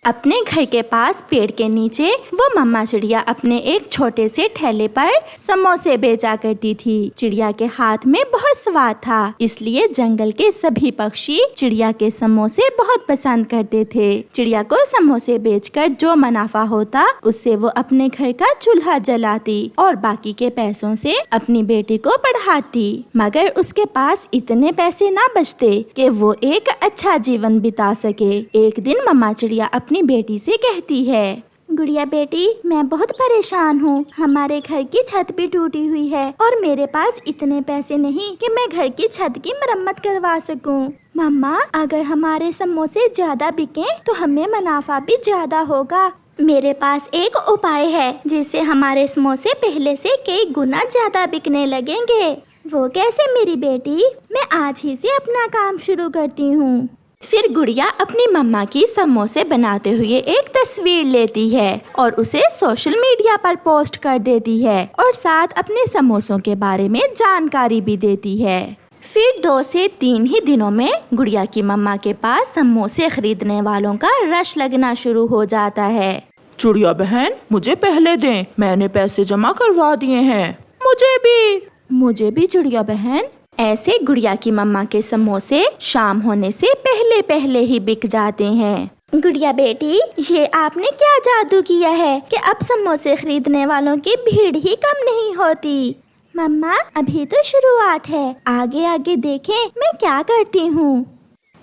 अपने घर के पास पेड़ के नीचे वो मम्मा चिड़िया अपने एक छोटे से ठेले पर समोसे बेचा करती थी। चिड़िया के हाथ में बहुत स्वाद था, इसलिए जंगल के सभी पक्षी चिड़िया के समोसे बहुत पसंद करते थे। चिड़िया को समोसे बेचकर जो मुनाफा होता उससे वो अपने घर का चूल्हा जलाती और बाकी के पैसों से अपनी बेटी को पढ़ाती। मगर उसके पास इतने पैसे ना बचते कि वो एक अच्छा जीवन बिता सके। एक दिन मम्मा चिड़िया अपनी बेटी से कहती है, गुड़िया बेटी, मैं बहुत परेशान हूँ। हमारे घर की छत भी टूटी हुई है और मेरे पास इतने पैसे नहीं कि मैं घर की छत की मरम्मत करवा सकूँ। मम्मा, अगर हमारे समोसे ज्यादा बिकें तो हमें मुनाफा भी ज्यादा होगा। मेरे पास एक उपाय है जिससे हमारे समोसे पहले से कई गुना ज्यादा बिकने लगेंगे। वो कैसे मेरी बेटी? मैं आज ही से अपना काम शुरू करती हूँ। फिर गुड़िया अपनी मम्मा की समोसे बनाते हुए एक तस्वीर लेती है और उसे सोशल मीडिया पर पोस्ट कर देती है और साथ अपने समोसों के बारे में जानकारी भी देती है। फिर 2 से 3 ही दिनों में गुड़िया की मम्मा के पास समोसे खरीदने वालों का रश लगना शुरू हो जाता है। चिड़िया बहन, मुझे पहले दें, मैंने पैसे जमा करवा दिए हैं। मुझे भी चिड़िया बहन। ऐसे गुड़िया की मम्मा के समोसे शाम होने से पहले पहले ही बिक जाते हैं। गुड़िया बेटी, ये आपने क्या जादू किया है कि अब समोसे खरीदने वालों की भीड़ ही कम नहीं होती? मम्मा, अभी तो शुरुआत है, आगे आगे देखें मैं क्या करती हूँ।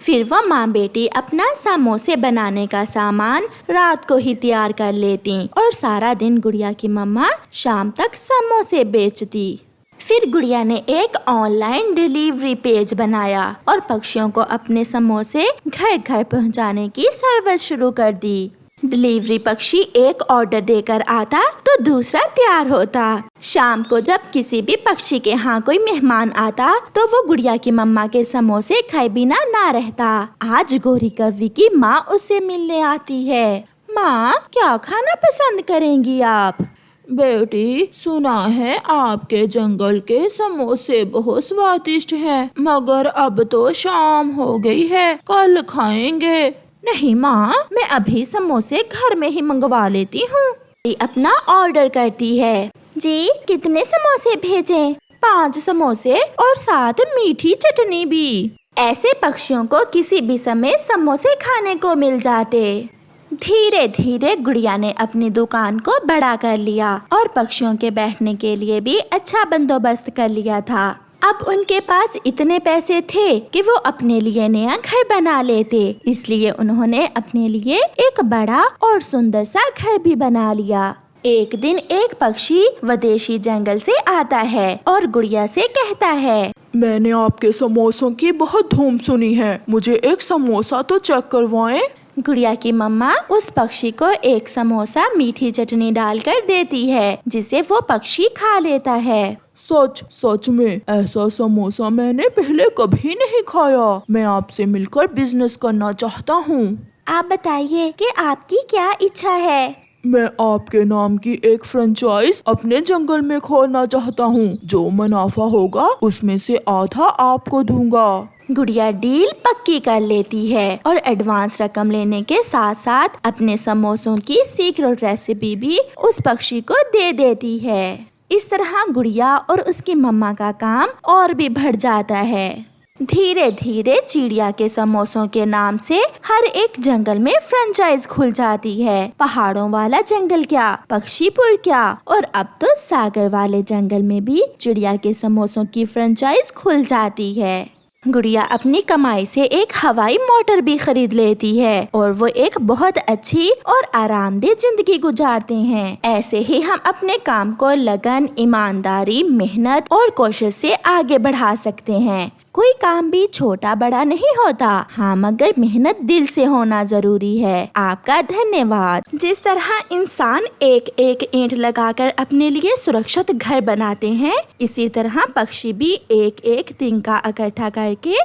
फिर वह माँ बेटी अपना समोसे बनाने का सामान रात को ही तैयार कर लेती और सारा दिन गुड़िया की मम्मा शाम तक समोसे बेचती। फिर गुड़िया ने एक ऑनलाइन डिलीवरी पेज बनाया और पक्षियों को अपने समोसे घर घर पहुंचाने की सर्विस शुरू कर दी। डिलीवरी पक्षी एक ऑर्डर देकर आता तो दूसरा तैयार होता। शाम को जब किसी भी पक्षी के यहाँ कोई मेहमान आता तो वो गुड़िया की मम्मा के समोसे खाए बिना ना रहता। आज गोरी कौवी की माँ उससे मिलने आती है। माँ, क्या खाना पसंद करेंगी आप? बेटी, सुना है आपके जंगल के समोसे बहुत स्वादिष्ट हैं, मगर अब तो शाम हो गई है, कल खाएंगे। नहीं माँ, मैं अभी समोसे घर में ही मंगवा लेती हूँ। अपना ऑर्डर करती है। जी, कितने समोसे भेजें? 5 समोसे और साथ मीठी चटनी भी। ऐसे पक्षियों को किसी भी समय समोसे खाने को मिल जाते। धीरे धीरे गुड़िया ने अपनी दुकान को बड़ा कर लिया और पक्षियों के बैठने के लिए भी अच्छा बंदोबस्त कर लिया था। अब उनके पास इतने पैसे थे कि वो अपने लिए नया घर बना लेते, इसलिए उन्होंने अपने लिए एक बड़ा और सुंदर सा घर भी बना लिया। एक दिन एक पक्षी विदेशी जंगल से आता है और गुड़िया से कहता है, मैंने आपके समोसों की बहुत धूम सुनी है, मुझे एक समोसा तो चेक करवाएं। गुड़िया की मम्मा उस पक्षी को एक समोसा मीठी चटनी डालकर देती है, जिसे वो पक्षी खा लेता है। सच में ऐसा समोसा मैंने पहले कभी नहीं खाया। मैं आपसे मिलकर बिजनेस करना चाहता हूँ। आप बताइए कि आपकी क्या इच्छा है? मैं आपके नाम की एक फ्रेंचाइज अपने जंगल में खोलना चाहता हूँ। जो मुनाफा होगा उसमें से आधा आपको दूंगा। गुड़िया डील पक्की कर लेती है और एडवांस रकम लेने के साथ साथ अपने समोसों की सीक्रेट रेसिपी भी उस पक्षी को दे देती है। इस तरह गुड़िया और उसकी मम्मा का काम और भी बढ़ जाता है। धीरे धीरे चिड़िया के समोसों के नाम से हर एक जंगल में फ्रेंचाइज खुल जाती है। पहाड़ों वाला जंगल क्या, पक्षीपुर क्या, और अब तो सागर वाले जंगल में भी चिड़िया के समोसों की फ्रेंचाइज खुल जाती है। गुड़िया अपनी कमाई से एक हवाई मोटर भी खरीद लेती है और वो एक बहुत अच्छी और आरामदेह जिंदगी गुजारते हैं। ऐसे ही हम अपने काम को लगन, ईमानदारी, मेहनत और कोशिश से आगे बढ़ा सकते हैं। कोई काम भी छोटा बड़ा नहीं होता, हाँ, मगर मेहनत दिल से होना जरूरी है। आपका धन्यवाद। जिस तरह इंसान एक एक ईंट लगाकर अपने लिए सुरक्षित घर बनाते हैं, इसी तरह पक्षी भी एक एक तिनका इकट्ठा करके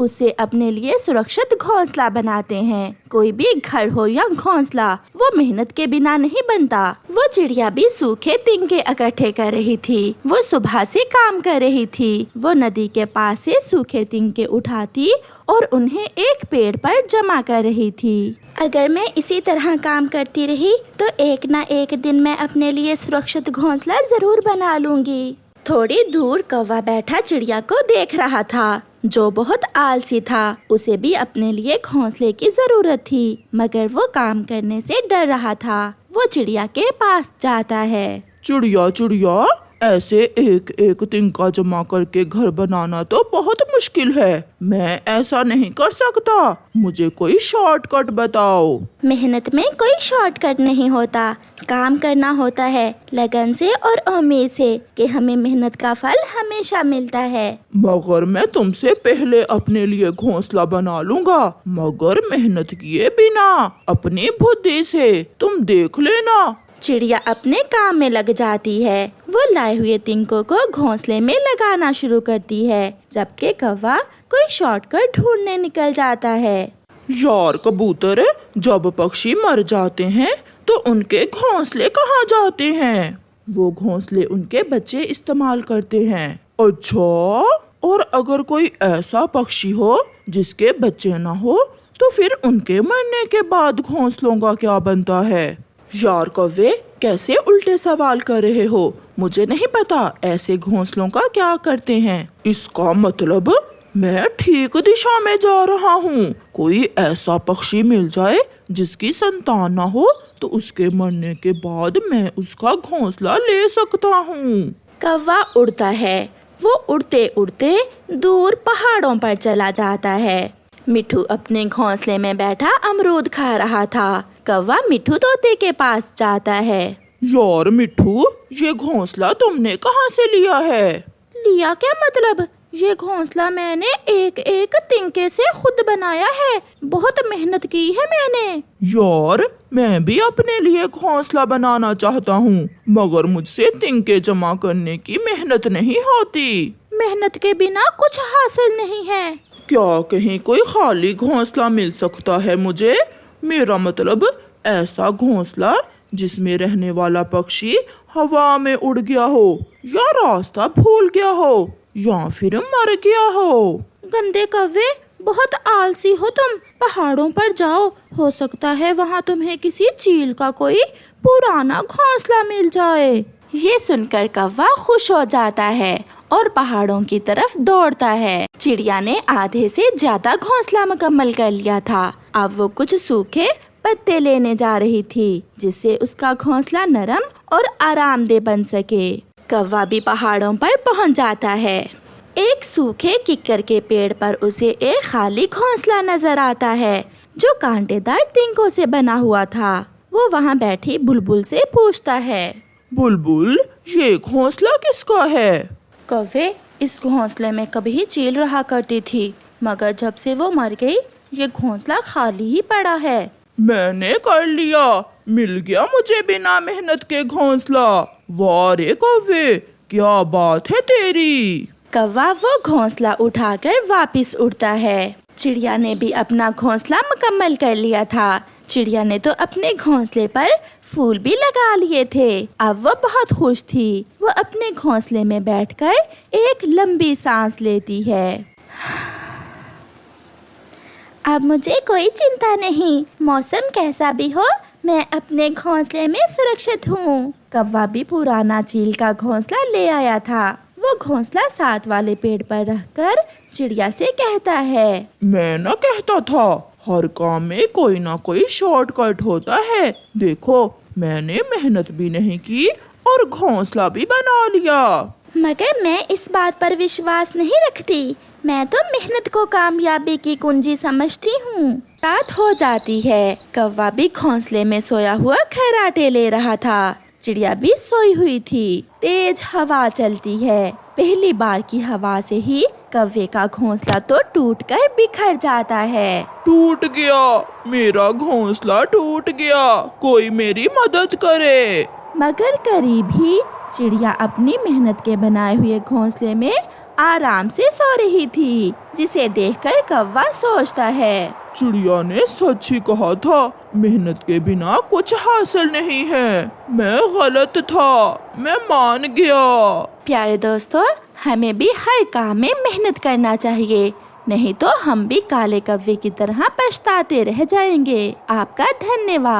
उसे अपने लिए सुरक्षित घोंसला बनाते हैं। कोई भी घर हो या घोंसला, वो मेहनत के बिना नहीं बनता। वो चिड़िया भी सूखे तिनके इकट्ठे कर रही थी। वो सुबह से काम कर रही थी। वो नदी के पास से सूखे तिनके उठाती और उन्हें एक पेड़ पर जमा कर रही थी। अगर मैं इसी तरह काम करती रही तो एक ना एक दिन मैं अपने लिए सुरक्षित घोंसला जरूर बना लूंगी। थोड़ी दूर कौवा बैठा चिड़िया को देख रहा था, जो बहुत आलसी था। उसे भी अपने लिए घोंसले की जरूरत थी, मगर वो काम करने से डर रहा था। वो चिड़िया के पास जाता है। चिड़िया चिड़िया, ऐसे एक एक तिनका जमा करके घर बनाना तो बहुत मुश्किल है। मैं ऐसा नहीं कर सकता। मुझे कोई शॉर्टकट बताओ। मेहनत में कोई शॉर्टकट नहीं होता। काम करना होता है लगन से और उम्मीद से कि हमें मेहनत का फल हमेशा मिलता है। मगर मैं तुमसे पहले अपने लिए घोंसला बना लूंगा, मगर मेहनत किए बिना, अपनी बुद्धि से। तुम देख लेना। चिड़िया अपने काम में लग जाती है। वो लाए हुए तिनकों को घोंसले में लगाना शुरू करती है, जबकि कौवा कोई शॉर्टकट ढूंढने निकल जाता है। यार कबूतर, जब पक्षी मर जाते हैं तो उनके घोंसले कहाँ जाते हैं? वो घोंसले उनके बच्चे इस्तेमाल करते हैं। अच्छा, और अगर कोई ऐसा पक्षी हो जिसके बच्चे ना हो, तो फिर उनके मरने के बाद घोंसलों का क्या बनता है? यार कौवे, कैसे उल्टे सवाल कर रहे हो? मुझे नहीं पता ऐसे घोंसलों का क्या करते हैं। इसका मतलब मैं ठीक दिशा में जा रहा हूँ। कोई ऐसा पक्षी मिल जाए जिसकी संतान ना हो, तो उसके मरने के बाद मैं उसका घोंसला ले सकता हूँ। कौवा उड़ता है। वो उड़ते उड़ते दूर पहाड़ों पर चला जाता है। मिट्ठू अपने घोंसले में बैठा अमरूद खा रहा था। कौवा मिट्ठू तोते के पास जाता है। यार मिट्ठू, ये घोंसला तुमने कहाँ से लिया है? लिया क्या मतलब? ये घोंसला मैंने एक एक तिनके से खुद बनाया है। बहुत मेहनत की है मैंने। यार, मैं भी अपने लिए घोंसला बनाना चाहता हूँ, मगर मुझसे तिनके जमा करने की मेहनत नहीं होती। मेहनत के बिना कुछ हासिल नहीं है। क्या कहीं कोई खाली घोंसला मिल सकता है मुझे? मेरा मतलब ऐसा घोंसला जिसमें रहने वाला पक्षी हवा में उड़ गया हो, या रास्ता भूल गया हो, या फिर मर गया हो। गंदे कौवे, बहुत आलसी हो तुम। पहाड़ों पर जाओ, हो सकता है वहाँ तुम्हें किसी चील का कोई पुराना घोंसला मिल जाए। ये सुनकर कौवा खुश हो जाता है और पहाड़ों की तरफ दौड़ता है। चिड़िया ने आधे से ज्यादा घोंसला मुकम्मल कर लिया था। अब वो कुछ सूखे पत्ते लेने जा रही थी, जिससे उसका घोंसला नरम और आरामदेह बन सके। कौवा भी पहाड़ों पर पहुंच जाता है। एक सूखे किक्कर के पेड़ पर उसे एक खाली घोंसला नजर आता है, जो कांटेदार तिनकों से बना हुआ था। वो वहाँ बैठी बुलबुल से पूछता है, बुलबुल, ये घोंसला किसका है? कौवे, इस घोंसले में कभी चील रहा करती थी, मगर जब से वो मर गई, ये घोंसला खाली ही पड़ा है। मैंने कर लिया, मिल गया मुझे बिना मेहनत के घोंसला। वाह रे कौवे, क्या बात है तेरी। कौवा वो घोंसला उठाकर वापस उड़ता है। चिड़िया ने भी अपना घोंसला मुकम्मल कर लिया था। चिड़िया ने तो अपने घोंसले पर फूल भी लगा लिए थे। अब वो बहुत खुश थी। वो अपने घोंसले में बैठकर एक लंबी सांस लेती है। अब मुझे कोई चिंता नहीं, मौसम कैसा भी हो, मैं अपने घोंसले में सुरक्षित हूँ। कौवा भी पुराना चील का घोंसला ले आया था। वो घोंसला साथ वाले पेड़ पर रखकर चिड़िया से कहता है, मैं न कहता था, हर काम में कोई ना कोई शॉर्टकट होता है। देखो, मैंने मेहनत भी नहीं की और घोंसला भी बना लिया। मगर मैं इस बात पर विश्वास नहीं रखती। मैं तो मेहनत को कामयाबी की कुंजी समझती हूँ। रात हो जाती है। कौवा भी घोंसले में सोया हुआ खर्राटे ले रहा था। चिड़िया भी सोई हुई थी। तेज हवा चलती है। पहली बार की हवा से ही कौवे का घोंसला तो टूटकर बिखर जाता है। टूट गया, मेरा घोंसला टूट गया, कोई मेरी मदद करे। मगर करीब ही चिड़िया अपनी मेहनत के बनाए हुए घोंसले में आराम से सो रही थी, जिसे देखकर कौवा सोचता है, चिड़िया ने सच ही कहा था, मेहनत के बिना कुछ हासिल नहीं है। मैं गलत था, मैं मान गया। प्यारे दोस्तों, हमें भी हर काम में मेहनत करना चाहिए, नहीं तो हम भी काले कौवे की तरह पछताते रह जाएंगे। आपका धन्यवाद।